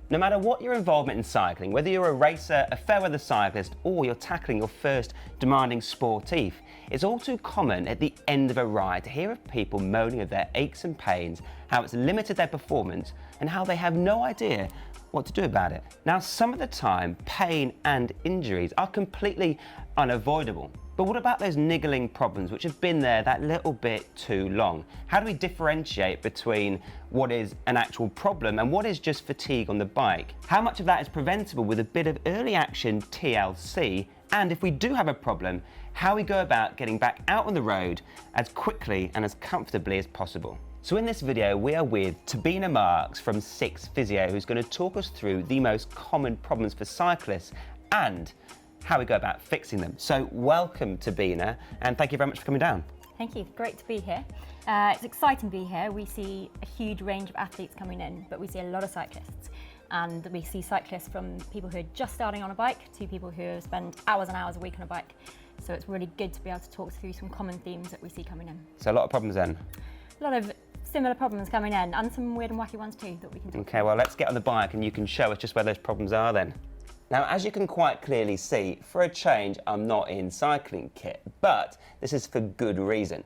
No matter what your involvement in cycling, whether you're a racer, a fair weather cyclist, or you're tackling your first demanding sportif, it's all too common at the end of a ride to hear of people moaning of their aches and pains, how it's limited their performance, and how they have no idea what to do about it. Now, some of the time, pain and injuries are completely unavoidable. But what about those niggling problems which have been there that little bit too long? How do we differentiate between what is an actual problem and what is just fatigue on the bike? How much of that is preventable with a bit of early action TLC? And if we do have a problem, how we go about getting back out on the road as quickly and as comfortably as possible. So in this video, we are with Tabina Marks from Physio, who's going to talk us through the most common problems for cyclists and how we go about fixing them. So welcome, Tabina, and thank you very much for coming down. Thank you, great to be here. It's exciting to be here. We see a huge range of athletes coming in, but we see a lot of cyclists. And we see cyclists from people who are just starting on a bike to people who spend hours and hours a week on a bike. So it's really good to be able to talk through some common themes that we see coming in. So a lot of problems then? A lot of similar problems coming in, and some weird and wacky ones too that we can talk Okay, well, let's get on the bike and you can show us just where those problems are then. Now, as you can quite clearly see, for a change, I'm not in cycling kit, but this is for good reason.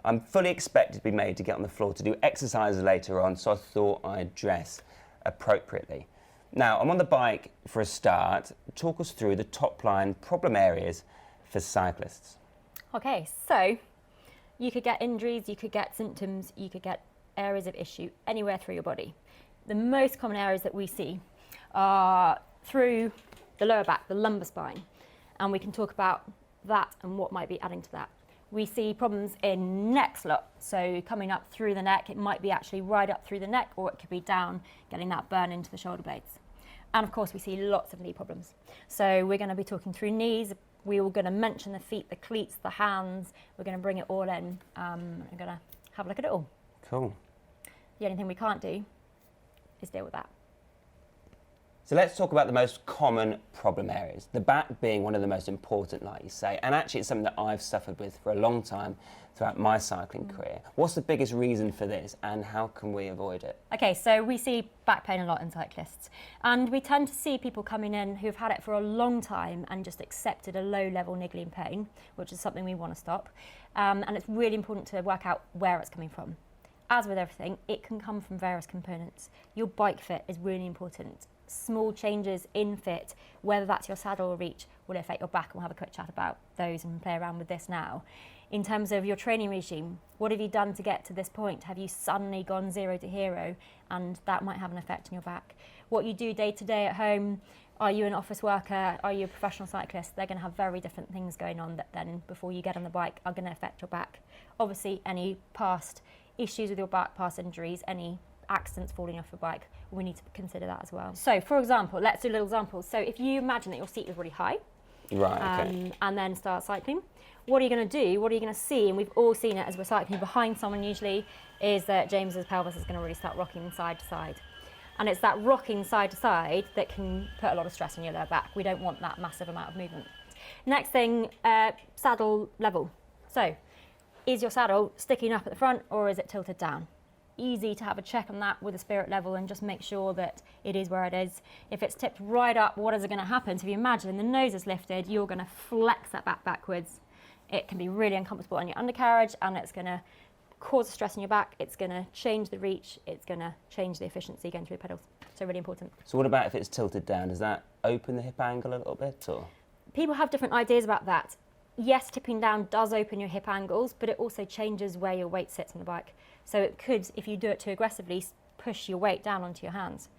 I'm fully expected to be made to get on the floor to do exercises later on, so I thought I'd dress appropriately. Now, I'm on the bike for a start. Talk us through the top line problem areas for cyclists. Okay, so you could get injuries, you could get symptoms, you could get areas of issue anywhere through your body. The most common areas that we see are through the lower back, the lumbar spine, and we can talk about that and what might be adding to that. We see problems in neck slot, so coming up through the neck, it might be actually right up through the neck, or it could be down, getting that burn into the shoulder blades. And of course, we see lots of knee problems. So we're going to be talking through knees. We're going to mention the feet, the cleats, the hands. We're going to bring it all in. We're going to have a look at it all. Cool. The only thing we can't do is deal with that. So let's talk about the most common problem areas, the back being one of the most important, like you say, and actually it's something that I've suffered with for a long time throughout my cycling career. What's the biggest reason for this and how can we avoid it? Okay, so we see back pain a lot in cyclists, and we tend to see people coming in who've had it for a long time and just accepted a low-level niggling pain, which is something we want to stop, and it's really important to work out where it's coming from. As with everything, it can come from various components. Your bike fit is really important. Small changes in fit, whether that's your saddle or reach, will affect your back, and we'll have a quick chat about those and play around with this now. In terms of your training regime, what have you done to get to this point? Have you suddenly gone 0 to hero? And that might have an effect on your back. What you do day to day at home, are you an office worker? Are you a professional cyclist? They're going to have very different things going on that then, before you get on the bike, are going to affect your back. Obviously, any past issues with your back, past injuries, any accidents falling off your bike, we need to consider that as well. So for example, let's do a little example. So if you imagine that your seat is really high, right, okay. And then start cycling, what are you going to do? What are you going to see? And we've all seen it as we're cycling behind someone usually, is that James's pelvis is going to really start rocking side to side. And it's that rocking side to side that can put a lot of stress on your lower back. We don't want that massive amount of movement. Next thing, saddle level. So is your saddle sticking up at the front or is it tilted down? Easy to have a check on that with a spirit level and just make sure that it is where it is. If it's tipped right up, what is going to happen? So if you imagine the nose is lifted, you're going to flex that back backwards. It can be really uncomfortable on your undercarriage and it's going to cause stress in your back. It's going to change the reach. It's going to change the efficiency going through the pedals. So really important. So what about if it's tilted down? Does that open the hip angle a little bit? Or? People have different ideas about that. Yes, tipping down does open your hip angles, but it also changes where your weight sits on the bike. So it could, if you do it too aggressively, push your weight down onto your hands.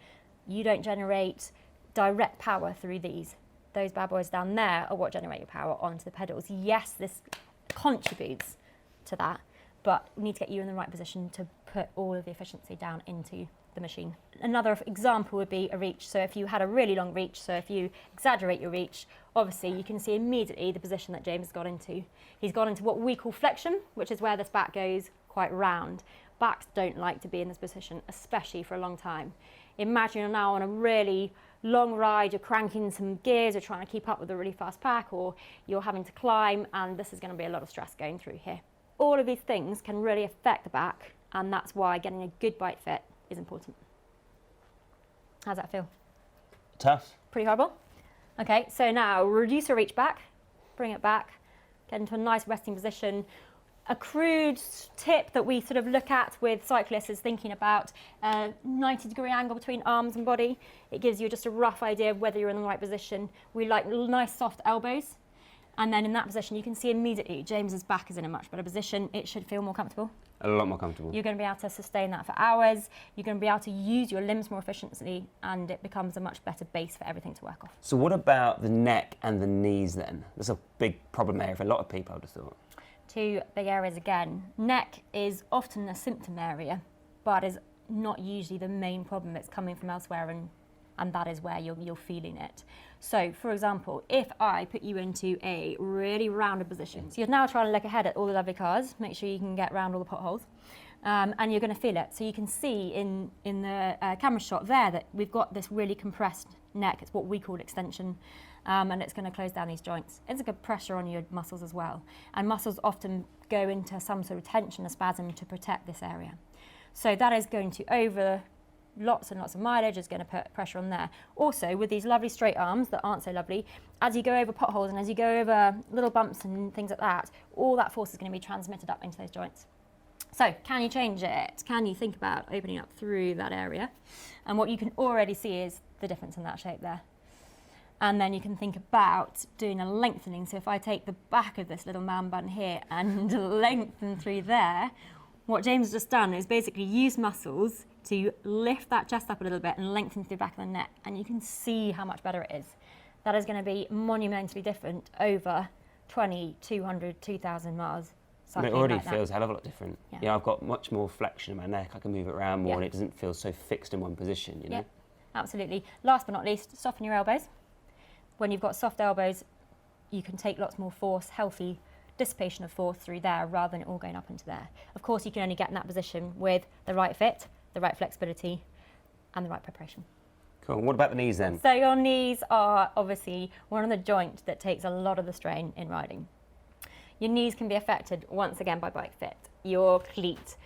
You don't generate direct power through these. Those bad boys down there are what generate your power onto the pedals. Yes, this contributes to that, but we need to get you in the right position to put all of the efficiency down into the machine. Another example would be a reach. So if you had a really long reach, so if you exaggerate your reach, obviously you can see immediately the position that James has got into. He's gone into what we call flexion, which is where this back goes quite round. Backs don't like to be in this position, especially for a long time. Imagine you're now on a really long ride, you're cranking some gears, you're trying to keep up with a really fast pack, or you're having to climb, and this is going to be a lot of stress going through here. All of these things can really affect the back, and that's why getting a good bike fit is important. How's that feel? Tough. Pretty horrible. Okay, so now reduce your reach back, bring it back, get into a nice resting position. A crude tip that we sort of look at with cyclists is thinking about a 90-degree angle between arms and body. It gives you just a rough idea of whether you're in the right position. We like nice soft elbows. And then in that position, you can see immediately James's back is in a much better position. It should feel more comfortable. A lot more comfortable. You're going to be able to sustain that for hours. You're going to be able to use your limbs more efficiently, and it becomes a much better base for everything to work off. So what about the neck and the knees then? That's a big problem area for a lot of people, I would have thought. Two big areas again. Neck is often a symptom area, but is not usually the main problem. It's coming from elsewhere, and that is where you're feeling it. So, for example, if I put you into a really rounded position, so you're now trying to look ahead at all the lovely cars, make sure you can get around all the potholes, and you're going to feel it. So you can see in the camera shot there that we've got this really compressed neck. It's what we call extension, and it's going to close down these joints. It's a good pressure on your muscles as well, and muscles often go into some sort of tension or spasm to protect this area. So that is going to over lots and lots of mileage is going to put pressure on there. Also, with these lovely straight arms that aren't so lovely, as you go over potholes and as you go over little bumps and things like that, all that force is going to be transmitted up into those joints. So, can you change it? Can you think about opening up through that area? And what you can already see is the difference in that shape there. And then you can think about doing a lengthening. So if I take the back of this little man bun here and lengthen through there, what James has just done is basically use muscles to lift that chest up a little bit and lengthen through the back of the neck, and you can see how much better it is. That is going to be monumentally different over 20, 200, 2,000 miles. And it already feels a hell of a lot different. Yeah. You know, I've got much more flexion in my neck. I can move it around more, Yeah. and it doesn't feel so fixed in one position, you know? Yeah, absolutely. Last but not least, soften your elbows. When you've got soft elbows, you can take lots more force, healthy dissipation of force through there rather than it all going up into there. Of course, you can only get in that position with the right fit, the right flexibility, and the right preparation. Cool. What about the knees then? So your knees are obviously one of the joints that takes a lot of the strain in riding. Your knees can be affected once again by bike fit. Your cleat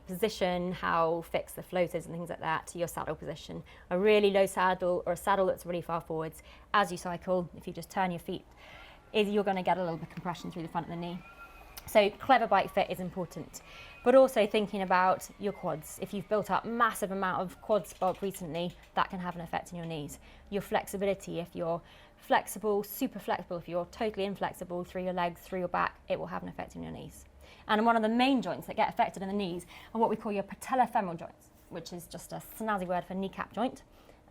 position, how fixed the float is and things like that, your saddle position. A really low saddle or a saddle that's really far forwards, as you cycle, if you just turn your feet, you're going to get a little bit of compression through the front of the knee. So clever bike fit is important, but also thinking about your quads. If you've built up massive amount of quad bulk recently, that can have an effect on your knees. Your flexibility, if you're flexible, super flexible, if you're totally inflexible through your legs, through your back, it will have an effect on your knees. And one of the main joints that get affected in the knees are what we call your patellofemoral joints, which is just a snazzy word for kneecap joint.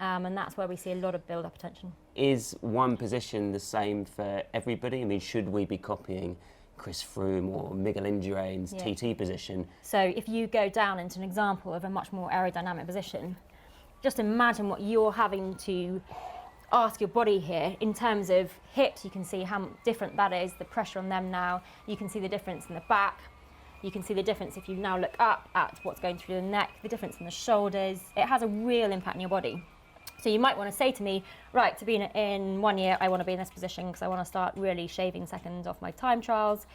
And that's where we see a lot of build-up attention. Is one position the same for everybody? I mean, should we be copying Chris Froome or Miguel Indurain's TT position? So if you go down into an example of a much more aerodynamic position, just imagine what you're having to ask your body here in terms of hips. You can see how different that is, the pressure on them now. You can see the difference in the back. You can see the difference if you now look up at what's going through the neck, the difference in the shoulders. It has a real impact on your body. So you might want to say to me, right, to be in 1 year, I want to be in this position because I want to start really shaving seconds off my time trials.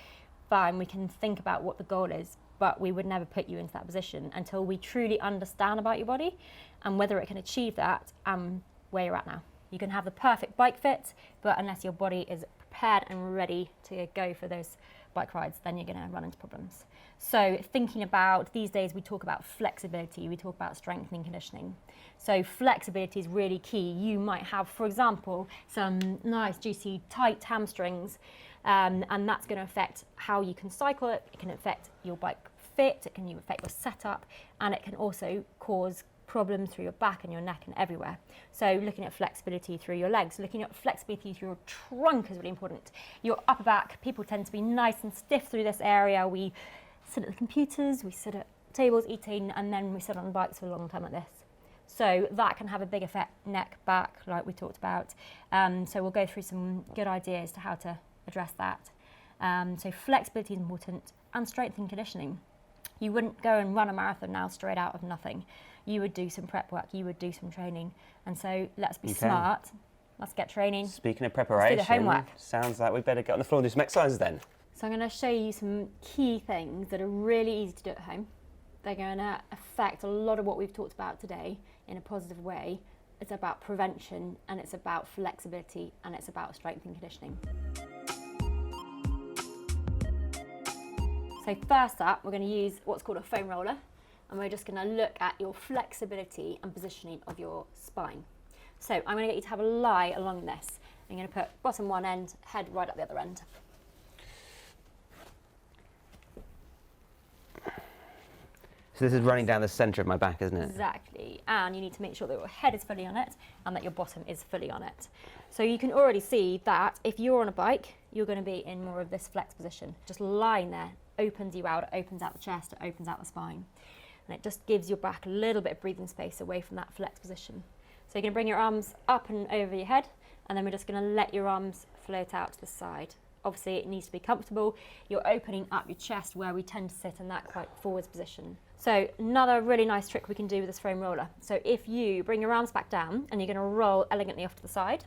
Fine, we can think about what the goal is, but we would never put you into that position until we truly understand about your body and whether it can achieve that and where you're at now. You can have the perfect bike fit, but unless your body is prepared and ready to go for those bike rides, then you're going to run into problems. So thinking about, these days we talk about flexibility, we talk about strengthening conditioning. So flexibility is really key. You might have, for example, some nice juicy tight hamstrings, and that's going to affect how you can cycle it. It can affect your bike fit, it can affect your setup, and it can also cause problems through your back and your neck and everywhere. So looking at flexibility through your legs, looking at flexibility through your trunk is really important. Your upper back, people tend to be nice and stiff through this area. We sit at the computers, we sit at tables eating, and then we sit on bikes for a long time like this. So that can have a big effect, neck, back, like we talked about. So we'll go through some good ideas to how to address that. So flexibility is important, and strength and conditioning. You wouldn't go and run a marathon now straight out of nothing. You would do some prep work, you would do some training. And so let's be smart, let's get training. Speaking of preparation, let's do the homework. Sounds like we better get on the floor and do some exercises then. So I'm going to show you some key things that are really easy to do at home. They're going to affect a lot of what we've talked about today in a positive way, it's about prevention, and it's about flexibility, and it's about strength and conditioning. So first up, we're going to use what's called a foam roller, and we're just going to look at your flexibility and positioning of your spine. So I'm going to get you to have a lie along this. I'm going to put bottom one end, head right up the other end. So this is running down the centre of my back, isn't it? Exactly, and you need to make sure that your head is fully on it and that your bottom is fully on it. So you can already see that if you're on a bike, you're going to be in more of this flex position. Just lying there opens you out, it opens out the chest, it opens out the spine. And it just gives your back a little bit of breathing space away from that flex position. So you're going to bring your arms up and over your head, and then we're just going to let your arms float out to the side. Obviously it needs to be comfortable. You're opening up your chest where we tend to sit in that quite forwards position. So another really nice trick we can do with this foam roller. So if you bring your arms back down and you're going to roll elegantly off to the side.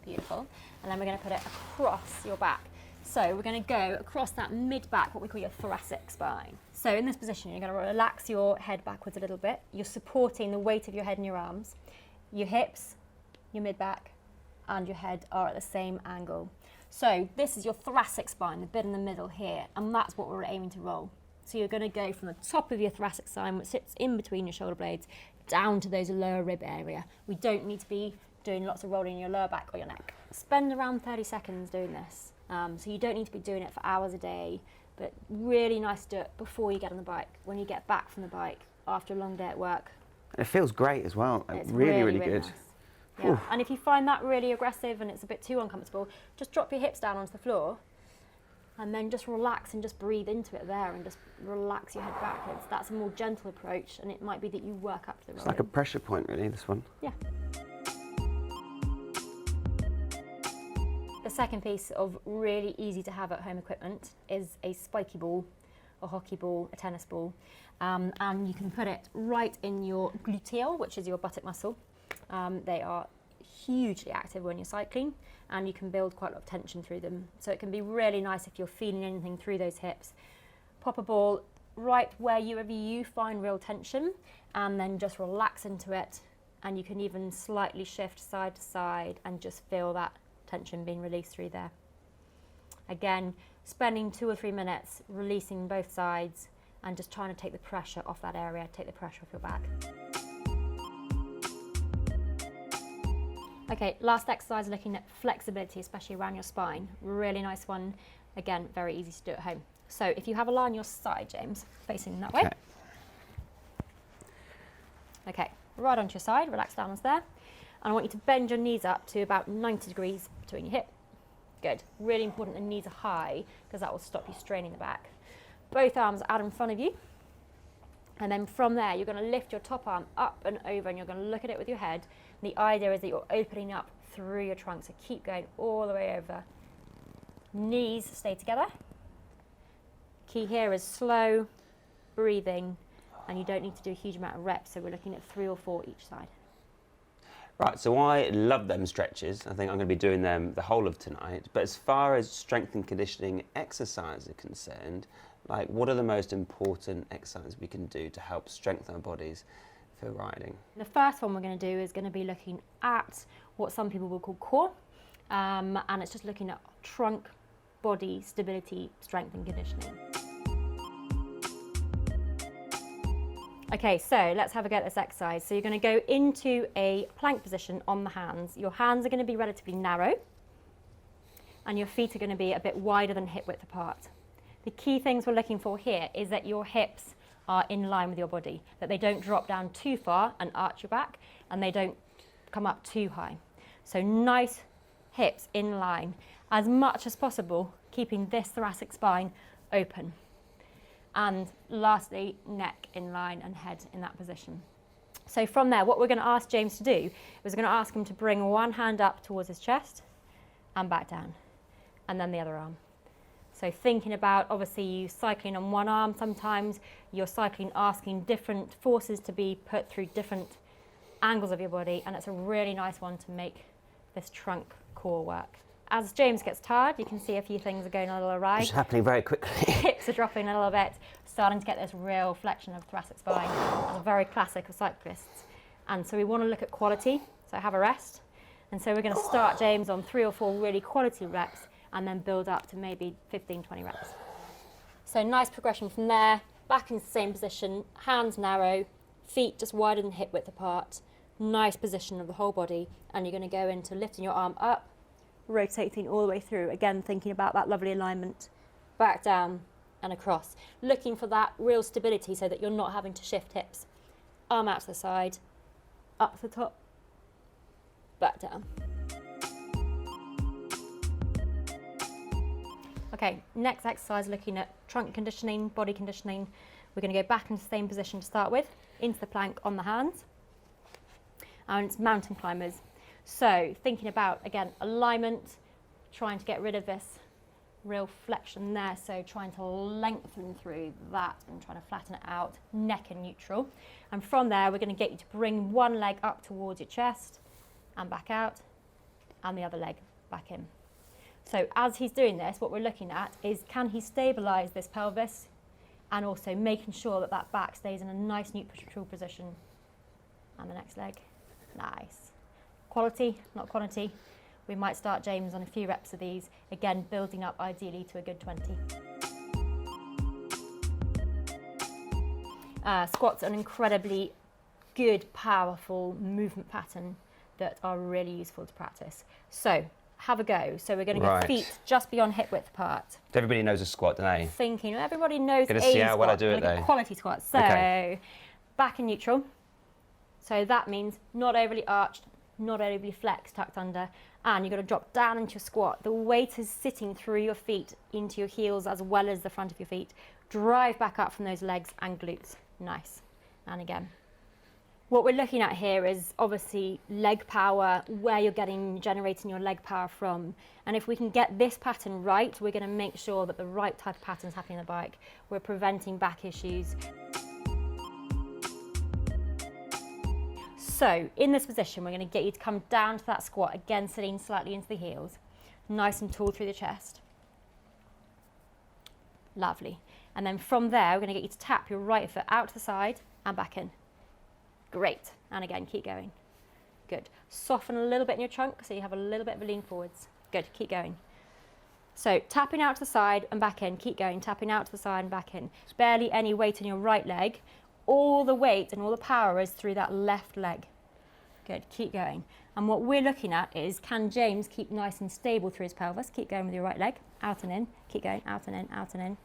Beautiful. And then we're going to put it across your back. So we're going to go across that mid-back, what we call your thoracic spine. So in this position, you're going to relax your head backwards a little bit. You're supporting the weight of your head and your arms. Your hips, your mid-back, and your head are at the same angle. So this is your thoracic spine, the bit in the middle here, and that's what we're aiming to roll. So you're going to go from the top of your thoracic spine, which sits in between your shoulder blades, down to those lower rib area. We don't need to be doing lots of rolling in your lower back or your neck. Spend around 30 seconds doing this. So you don't need to be doing it for hours a day, but really nice to do it before you get on the bike, when you get back from the bike, after a long day at work. It feels great as well. It's really good. Nice. Yeah. And if you find that really aggressive and it's a bit too uncomfortable, just drop your hips down onto the floor and then just relax and just breathe into it there and just relax your head backwards. That's a more gentle approach, and it might be that you work up to the rolling. It's like a pressure point really, this one. Yeah. The second piece of really easy to have at home equipment is a spiky ball, a hockey ball, a tennis ball, and you can put it right in your gluteal, which is your buttock muscle. They are hugely active when you're cycling, and you can build quite a lot of tension through them. So it can be really nice if you're feeling anything through those hips. Pop a ball right wherever you find real tension, and then just relax into it. And you can even slightly shift side to side and just feel that tension being released through there. Again, spending 2 or 3 minutes releasing both sides and just trying to take the pressure off that area, take the pressure off your back. Okay, last exercise, looking at flexibility, especially around your spine. Really nice one. Again, very easy to do at home. So if you have a lie on your side, James, facing that way. Okay, right onto your side, relax down onto there. And I want you to bend your knees up to about 90 degrees between your hip. Good. Really important the knees are high, because that will stop you straining the back. Both arms out in front of you. And then from there, you're going to lift your top arm up and over, and you're going to look at it with your head. And the idea is that you're opening up through your trunk, so keep going all the way over. Knees stay together. Key here is slow breathing, and you don't need to do a huge amount of reps, so we're looking at 3 or 4 each side. Right, so I love them stretches. I think I'm going to be doing them the whole of tonight. But as far as strength and conditioning exercises are concerned, like, what are the most important exercises we can do to help strengthen our bodies for riding? The first one we're going to do is going to be looking at what some people will call core, and it's just looking at trunk, body, stability, strength and conditioning. Okay, so let's have a go at this exercise. So you're going to go into a plank position on the hands. Your hands are going to be relatively narrow, and your feet are going to be a bit wider than hip width apart. The key things we're looking for here is that your hips are in line with your body, that they don't drop down too far and arch your back, and they don't come up too high. So nice hips in line, as much as possible, keeping this thoracic spine open. And lastly, neck in line and head in that position. So from there, what we're going to ask James to do is we're going to ask him to bring one hand up towards his chest and back down, and then the other arm. So thinking about, obviously, you cycling on one arm, sometimes you're cycling asking different forces to be put through different angles of your body, and it's a really nice one to make this trunk core work. As James gets tired, you can see a few things are going a little awry. It's happening very quickly. Hips are dropping a little bit, starting to get this real flexion of thoracic spine. That's very classic of cyclists. And so we want to look at quality, so have a rest. And so we're going to start James on 3 or 4 really quality reps and then build up to maybe 15, 20 reps. So nice progression from there, back in the same position, hands narrow, feet just wider than hip width apart, nice position of the whole body, and you're going to go into lifting your arm up, rotating all the way through, again thinking about that lovely alignment, back down and across, looking for that real stability so that you're not having to shift hips. Arm out to the side, up to the top, back down. Okay, next exercise, looking at trunk conditioning, body conditioning. We're going to go back into the same position to start with, into the plank on the hands, and it's mountain climbers. So thinking about, again, alignment, trying to get rid of this real flexion there, so trying to lengthen through that and trying to flatten it out, neck and neutral. And from there, we're going to get you to bring one leg up towards your chest and back out, and the other leg back in. So as he's doing this, what we're looking at is, can he stabilise this pelvis, and also making sure that that back stays in a nice neutral position. And the next leg, nice. Quality, not quantity. We might start James on a few reps of these, again building up ideally to a good 20. Squats are an incredibly good, powerful movement pattern that are really useful to practice. So have a go. So we're going to get feet just beyond hip width apart. Everybody knows a squat, don't they? Thinking, everybody knows Gonna see how well I do it though. Quality squats. So back in neutral. So that means not overly arched, not overly flexed, tucked under, and you're going to drop down into your squat. The weight is sitting through your feet into your heels as well as the front of your feet. Drive back up from those legs and glutes. Nice. And again. What we're looking at here is obviously leg power, where you're generating your leg power from. And if we can get this pattern right, we're going to make sure that the right type of pattern's happening on the bike. We're preventing back issues. So in this position, we're going to get you to come down to that squat, again sitting slightly into the heels, nice and tall through the chest. Lovely. And then from there, we're going to get you to tap your right foot out to the side and back in. Great. And again, keep going. Good. Soften a little bit in your trunk so you have a little bit of a lean forwards. Good. Keep going. So tapping out to the side and back in. Keep going. Tapping out to the side and back in. Barely any weight in your right leg. All the weight and all the power is through that left leg. Good. Keep going. And what we're looking at is, can James keep nice and stable through his pelvis? Keep going with your right leg. Out and in. Keep going. Out and in. Out and in.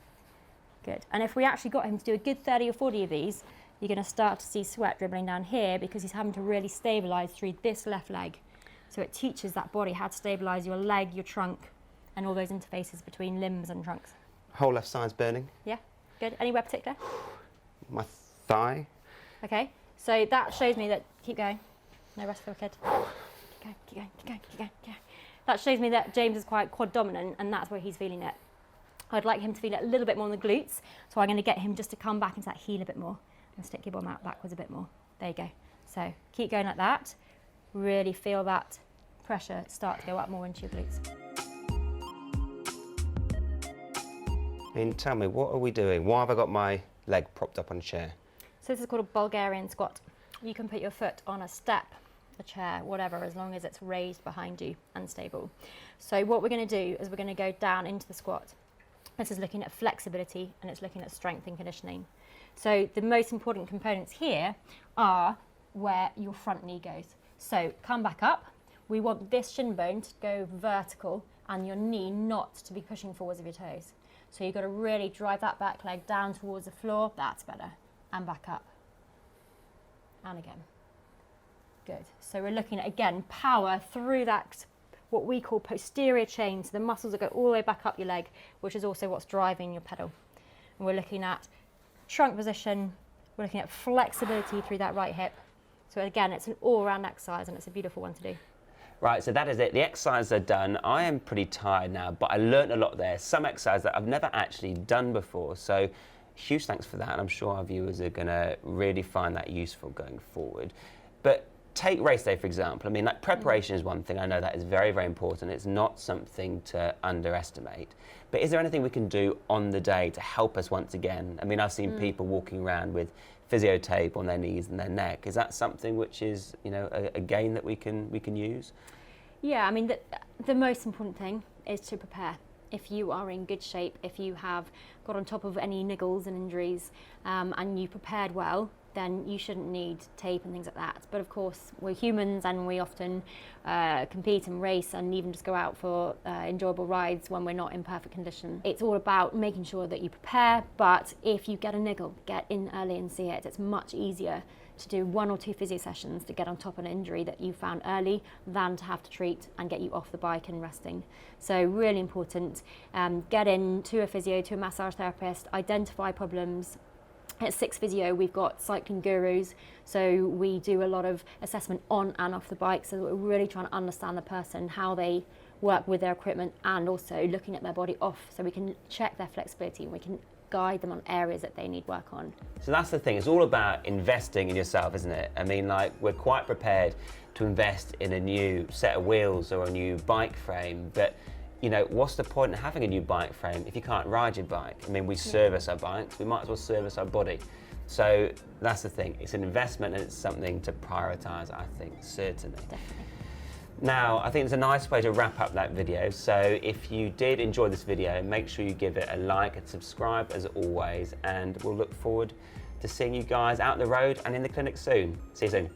Good. And if we actually got him to do a good 30 or 40 of these, you're going to start to see sweat dribbling down here because he's having to really stabilise through this left leg. So it teaches that body how to stabilise your leg, your trunk, and all those interfaces between limbs and trunks. Whole left side's burning. Yeah, good. Anywhere particular? My thigh. Okay, so that shows me that, keep going. No rest for a kid. Keep going, keep going, keep going, keep going, keep going. That shows me that James is quite quad dominant, and that's where he's feeling it. I'd like him to feel it a little bit more on the glutes, so I'm going to get him just to come back into that heel a bit more. And stick your bum out backwards a bit more. There you go. So keep going like that. Really feel that pressure start to go up more into your glutes. And tell me, what are we doing? Why have I got my leg propped up on a chair? So this is called a Bulgarian squat. You can put your foot on a step, a chair, whatever, as long as it's raised behind you and stable. So what we're going to do is we're going to go down into the squat. This is looking at flexibility and it's looking at strength and conditioning. So the most important components here are where your front knee goes. So come back up. We want this shin bone to go vertical and your knee not to be pushing forwards of your toes. So you've got to really drive that back leg down towards the floor. That's better. And back up. And again. Good. So we're looking at, again, power through that, what we call posterior chain. So the muscles that go all the way back up your leg, which is also what's driving your pedal. And we're looking at trunk position, we're looking at flexibility through that right hip. So again, it's an all-round exercise and it's a beautiful one to do. Right, so that is it. The exercises are done. I am pretty tired now, but I learnt a lot there. Some exercises that I've never actually done before. So huge thanks for that. And I'm sure our viewers are going to really find that useful going forward. But take race day, for example. I mean, like preparation is one thing. I know that is very, very important. It's not something to underestimate. But is there anything we can do on the day to help us once again? I mean, I've seen people walking around with physio tape on their knees and their neck. Is that something which is, you know, a gain that we can use? Yeah, I mean, the most important thing is to prepare. If you are in good shape, if you have got on top of any niggles and injuries, and you prepared well, then you shouldn't need tape and things like that. But of course, we're humans and we often compete and race and even just go out for enjoyable rides when we're not in perfect condition. It's all about making sure that you prepare, but if you get a niggle, get in early and see it. It's much easier to do 1 or 2 physio sessions to get on top of an injury that you found early than to have to treat and get you off the bike and resting. So really important, get in to a physio, to a massage therapist, identify problems. At Six Physio, we've got cycling gurus, so we do a lot of assessment on and off the bike, so we're really trying to understand the person, how they work with their equipment, and also looking at their body off, so we can check their flexibility and we can guide them on areas that they need work on. So that's the thing, it's all about investing in yourself, isn't it? I mean, like, we're quite prepared to invest in a new set of wheels or a new bike frame, but you know, what's the point in having a new bike frame if you can't ride your bike? I mean, we service our bikes, we might as well service our body. So that's the thing, it's an investment and it's something to prioritise, I think, certainly. Definitely. Now, I think it's a nice way to wrap up that video. So if you did enjoy this video, make sure you give it a like and subscribe as always, and we'll look forward to seeing you guys out the road and in the clinic soon. See you soon.